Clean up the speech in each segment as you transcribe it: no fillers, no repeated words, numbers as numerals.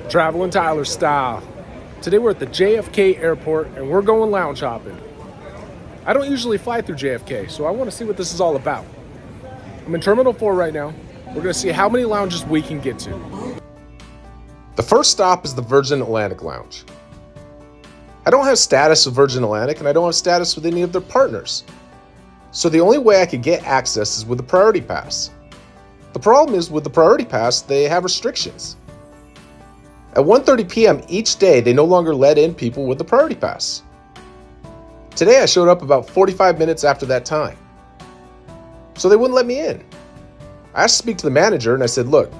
Traveling Tyler style. Today we're at the JFK airport and we're going lounge hopping. I don't usually fly through JFK, so I want to see what this is all about. I'm in Terminal 4 right now. We're going to see how many lounges we can get to. The first stop is the Virgin Atlantic Lounge. I don't have status with Virgin Atlantic and I don't have status with any of their partners. So the only way I could get access is with a priority pass. The problem is with the priority pass, they have restrictions. At 1:30 p.m. each day, they no longer let in people with the priority pass. Today, I showed up about 45 minutes after that time. So they wouldn't let me in. I asked to speak to the manager and I said, look,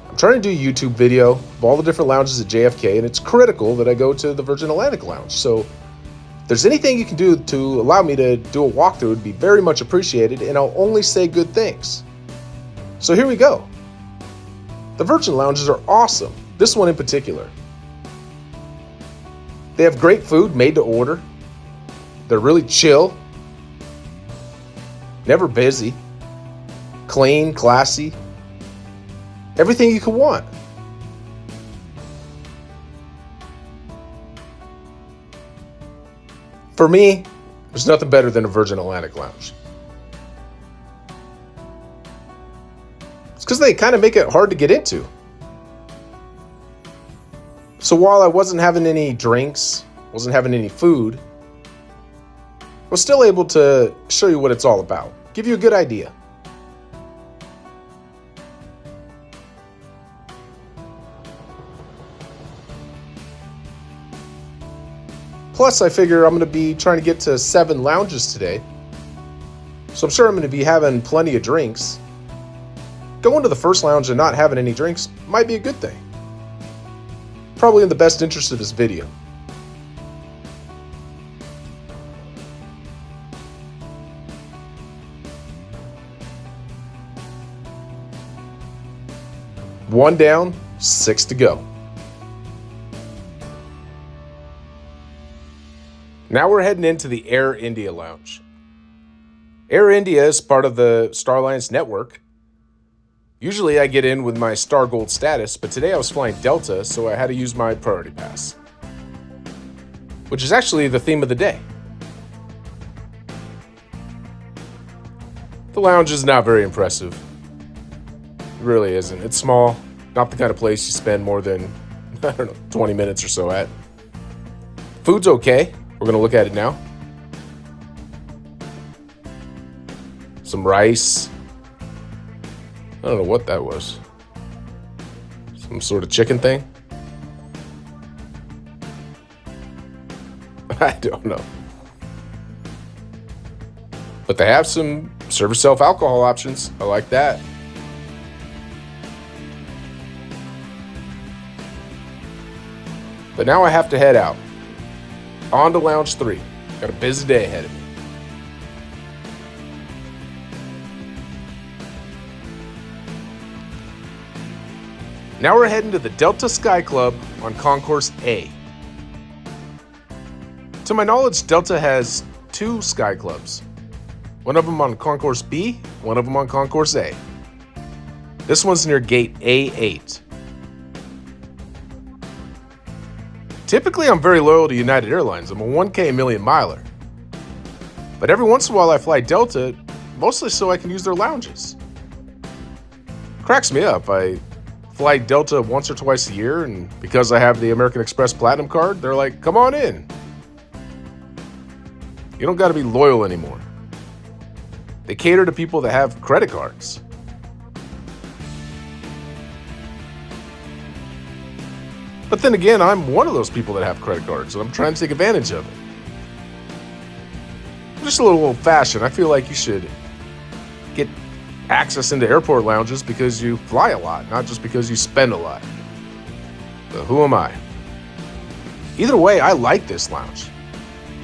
I'm trying to do a YouTube video of all the different lounges at JFK and it's critical that I go to the Virgin Atlantic Lounge. So if there's anything you can do to allow me to do a walkthrough, it would be very much appreciated and I'll only say good things. So here we go. The Virgin Lounges are awesome. This one in particular. They have great food made to order. They're really chill. Never busy. Clean, classy. Everything you could want. For me, there's nothing better than a Virgin Atlantic Lounge. It's because they kind of make it hard to get into. So while I wasn't having any drinks, wasn't having any food, I was still able to show you what it's all about, give you a good idea. Plus, I figure I'm going to be trying to get to 7 lounges today, so I'm sure I'm going to be having plenty of drinks. Going to the first lounge and not having any drinks might be a good thing. Probably in the best interest of this video. One down, 6 to go. Now we're heading into the Air India Lounge. Air India is part of the Star Alliance network. Usually I get in with my Star Gold status, but today I was flying Delta, so I had to use my priority pass. Which is actually the theme of the day. The lounge is not very impressive. It really isn't. It's small, not the kind of place you spend more than, 20 minutes or so at. Food's okay. We're going to look at it now. Some rice. I don't know what that was. Some sort of chicken thing? I don't know. But they have some serve yourself alcohol options. I like that. But now I have to head out. On to Lounge 3. Got a busy day ahead of me. Now we're heading to the Delta Sky Club on Concourse A. To my knowledge, Delta has 2 Sky Clubs. One of them on Concourse B, one of them on Concourse A. This one's near gate A8. Typically, I'm very loyal to United Airlines. I'm a 1K million miler. But every once in a while I fly Delta, mostly so I can use their lounges. Cracks me up. I fly Delta once or twice a year, and because I have the American Express Platinum card, they're like, come on in. You don't got to be loyal anymore. They cater to people that have credit cards. But then again, I'm one of those people that have credit cards, and I'm trying to take advantage of it. I'm just a little old-fashioned. I feel like you should get access into airport lounges because you fly a lot, not just because you spend a lot. But who am I? Either way, I like this lounge.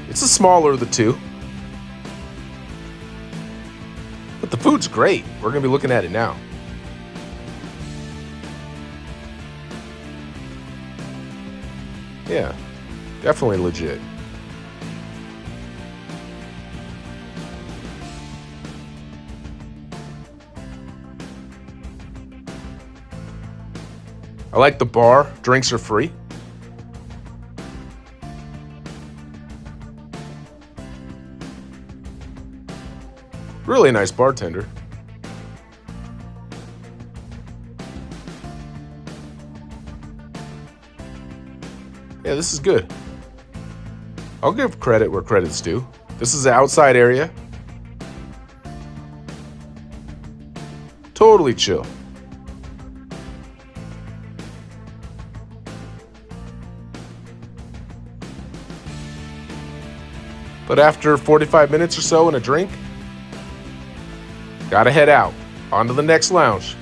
It's the smaller of the 2. But the food's great. We're going to be looking at it now. Yeah, definitely legit. I like the bar. Drinks are free. Really nice bartender. Yeah, this is good. I'll give credit where credit's due. This is the outside area. Totally chill. But after 45 minutes or so and a drink, gotta head out. On to the next lounge.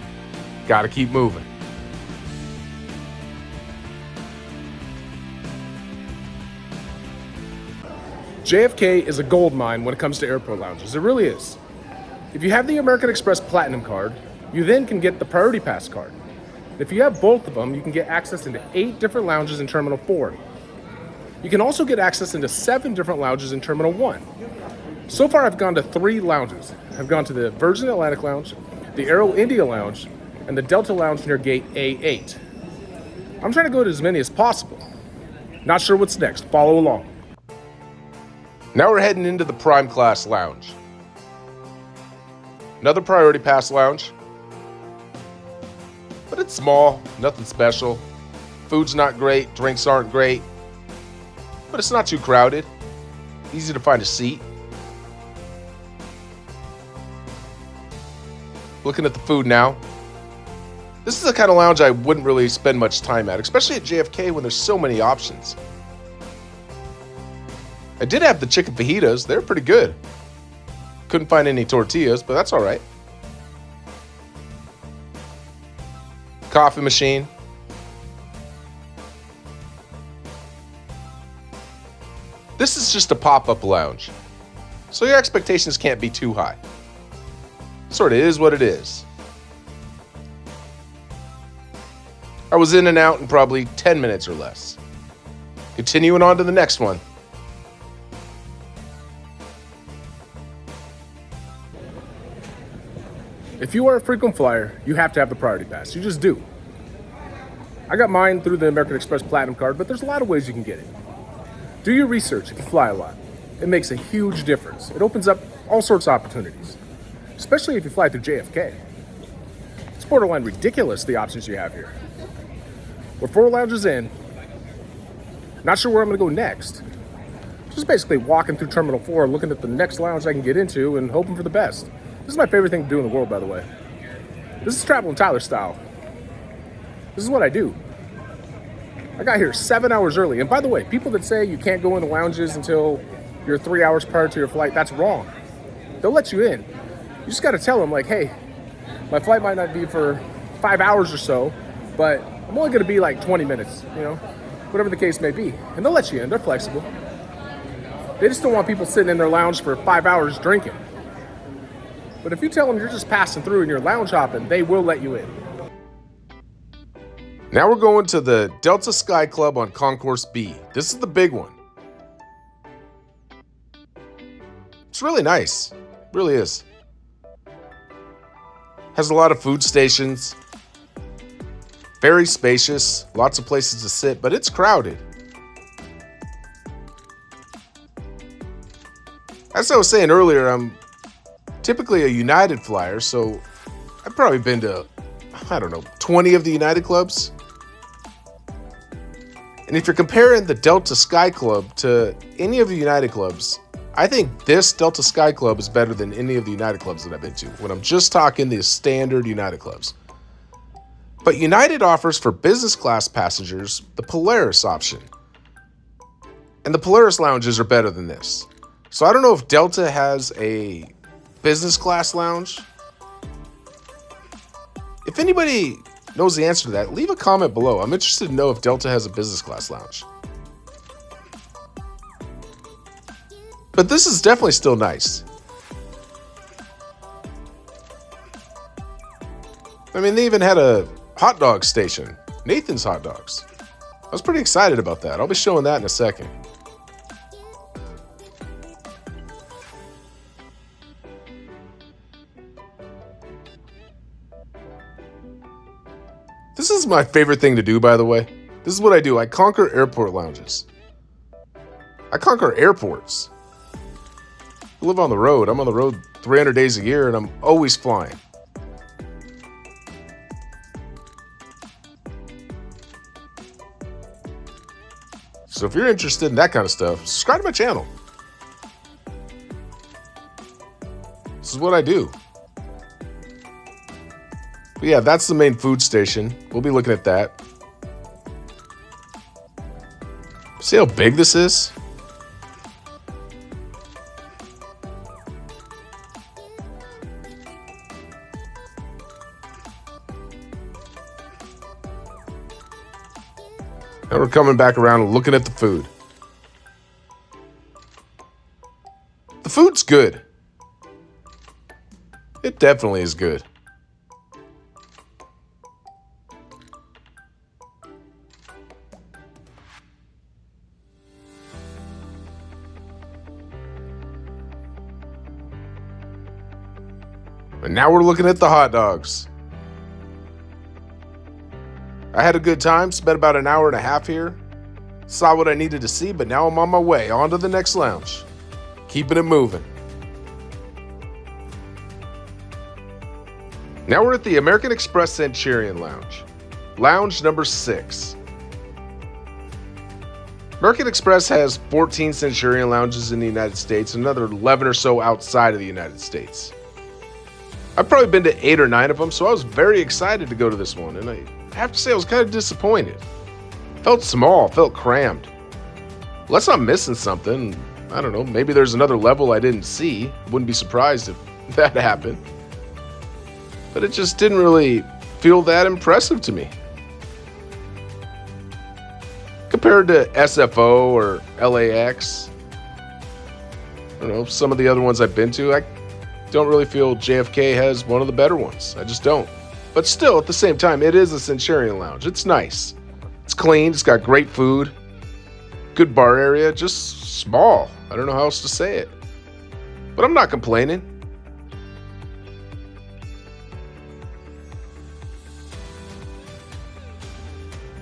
Gotta keep moving. JFK is a gold mine when it comes to airport lounges. It really is. If you have the American Express Platinum card, you then can get the Priority Pass card. If you have both of them, you can get access into 8 different lounges in Terminal 4. You can also get access into 7 different lounges in Terminal 1. So far, I've gone to 3 lounges. I've gone to the Virgin Atlantic Lounge, the Aero India Lounge, and the Delta Lounge near Gate A8. I'm trying to go to as many as possible. Not sure what's next. Follow along. Now we're heading into the Prime Class Lounge. Another Priority Pass lounge. But it's small, nothing special. Food's not great, drinks aren't great. But it's not too crowded. Easy to find a seat. Looking at the food now. This is the kind of lounge I wouldn't really spend much time at, especially at JFK when there's so many options. I did have the chicken fajitas. They're pretty good. Couldn't find any tortillas, but that's all right. Coffee machine. This is just a pop-up lounge, so your expectations can't be too high. Sort of is what it is. I was in and out in probably 10 minutes or less. Continuing on to the next one. If you are a frequent flyer, you have to have the Priority Pass. You just do. I got mine through the American Express Platinum card, but there's a lot of ways you can get it. Do your research if you fly a lot. It makes a huge difference. It opens up all sorts of opportunities, especially if you fly through JFK. It's borderline ridiculous, the options you have here. We're 4 lounges in. Not sure where I'm gonna go next. Just basically walking through Terminal 4, looking at the next lounge I can get into and hoping for the best. This is my favorite thing to do in the world, by the way. This is Traveling Tyler style. This is what I do. I got here 7 hours early. And by the way, people that say you can't go in the lounges until you're 3 hours prior to your flight, that's wrong. They'll let you in. You just got to tell them, like, hey, my flight might not be for 5 hours or so, but I'm only going to be like 20 minutes, whatever the case may be. And they'll let you in. They're flexible. They just don't want people sitting in their lounge for 5 hours drinking. But if you tell them you're just passing through and you're lounge hopping, they will let you in. Now we're going to the Delta Sky Club on Concourse B. This is the big one. It's really nice. It really is. Has a lot of food stations. Very spacious. Lots of places to sit, but it's crowded. As I was saying earlier, I'm typically a United flyer, so I've probably been to, 20 of the United clubs. And if you're comparing the Delta Sky Club to any of the United clubs, I think this Delta Sky Club is better than any of the United clubs that I've been to, when I'm just talking the standard United clubs. But United offers for business class passengers the Polaris option. And the Polaris lounges are better than this. So I don't know if Delta has a business class lounge. If anybody knows the answer to that, leave a comment below. I'm interested to know if Delta has a business class lounge. But this is definitely still nice. I mean, they even had a hot dog station, Nathan's Hot Dogs. I was pretty excited about that. I'll be showing that in a second. This is is my favorite thing to do, by the way. This is what I do. I conquer airport lounges. I conquer airports. I live on the road. I'm on the road 300 days a year, and I'm always flying. So if you're interested in that kind of stuff, subscribe to my channel. This is what I do. But yeah, that's the main food station. We'll be looking at that. See how big this is? Now we're coming back around and looking at the food. The food's good. It definitely is good. And now we're looking at the hot dogs. I had a good time, spent about an hour and a half here. Saw what I needed to see, but now I'm on my way on to the next lounge. Keeping it moving. Now we're at the American Express Centurion Lounge. Lounge number 6. American Express has 14 Centurion lounges in the United States, and another 11 or so outside of the United States. I've probably been to 8 or 9 of them, so I was very excited to go to this one, and I have to say I was kind of disappointed. Felt small, felt crammed. Unless I'm missing something, I don't know, maybe there's another level I didn't see. Wouldn't be surprised if that happened. But it just didn't really feel that impressive to me. Compared to SFO or LAX, I don't know, some of the other ones I've been to, I don't really feel JFK has one of the better ones. I just don't. But still, at the same time, it is a Centurion Lounge. It's nice. It's clean. It's got great food. Good bar area. Just small. I don't know how else to say it. But I'm not complaining.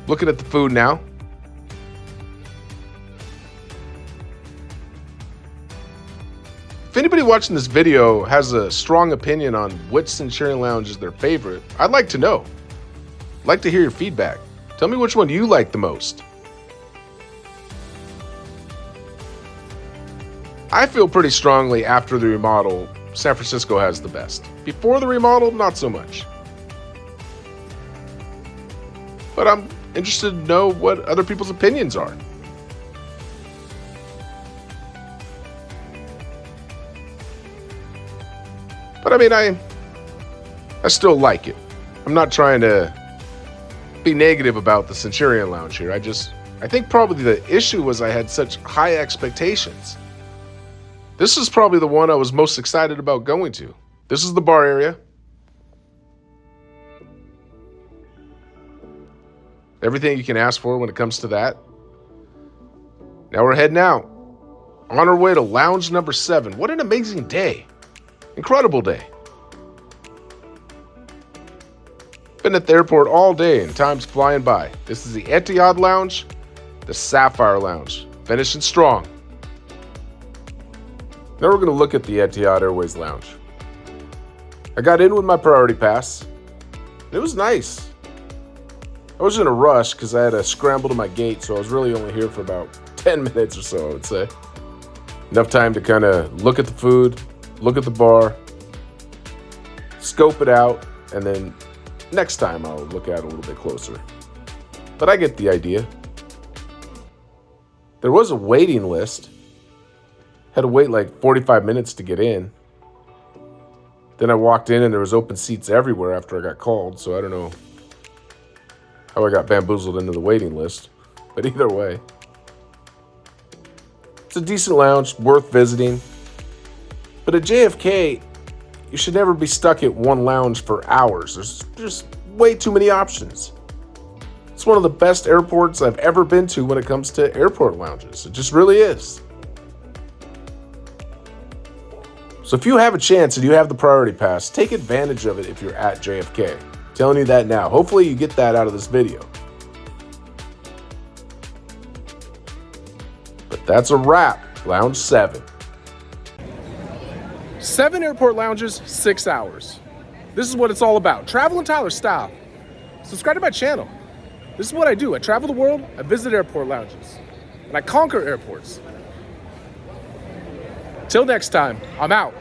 Looking at the food now. If anybody watching this video has a strong opinion on which Centurion Lounge is their favorite, I'd like to know. I'd like to hear your feedback. Tell me which one you like the most. I feel pretty strongly after the remodel, San Francisco has the best. Before the remodel, not so much. But I'm interested to know what other people's opinions are. But I mean, I still like it. I'm not trying to be negative about the Centurion Lounge here. I think probably the issue was I had such high expectations. This is probably the one I was most excited about going to. This is the bar area. Everything you can ask for when it comes to that. Now we're heading out. On our way to lounge number 7. What an amazing day. Incredible day. Been at the airport all day and time's flying by. This is the Etihad Lounge, the Sapphire Lounge. Finishing strong. Now we're going to look at the Etihad Airways Lounge. I got in with my priority pass. It was nice. I was in a rush because I had to scramble to my gate, so I was really only here for about 10 minutes or so, I would say. Enough time to kind of look at the food, look at the bar, scope it out, and then next time I'll look at it a little bit closer. But I get the idea. There was a waiting list. Had to wait like 45 minutes to get in. Then I walked in and there was open seats everywhere after I got called, so I don't know how I got bamboozled into the waiting list. But either way, it's a decent lounge, worth visiting. But at JFK, you should never be stuck at one lounge for hours. There's just way too many options. It's one of the best airports I've ever been to when it comes to airport lounges. It just really is. So if you have a chance and you have the priority pass, take advantage of it if you're at JFK. Telling you that now. Hopefully you get that out of this video. But that's a wrap. Lounge 7. 7 airport lounges, 6 hours. This is what it's all about. Travel in Tyler style. Subscribe to my channel. This is what I do. I travel the world, I visit airport lounges, and I conquer airports. Till next time, I'm out.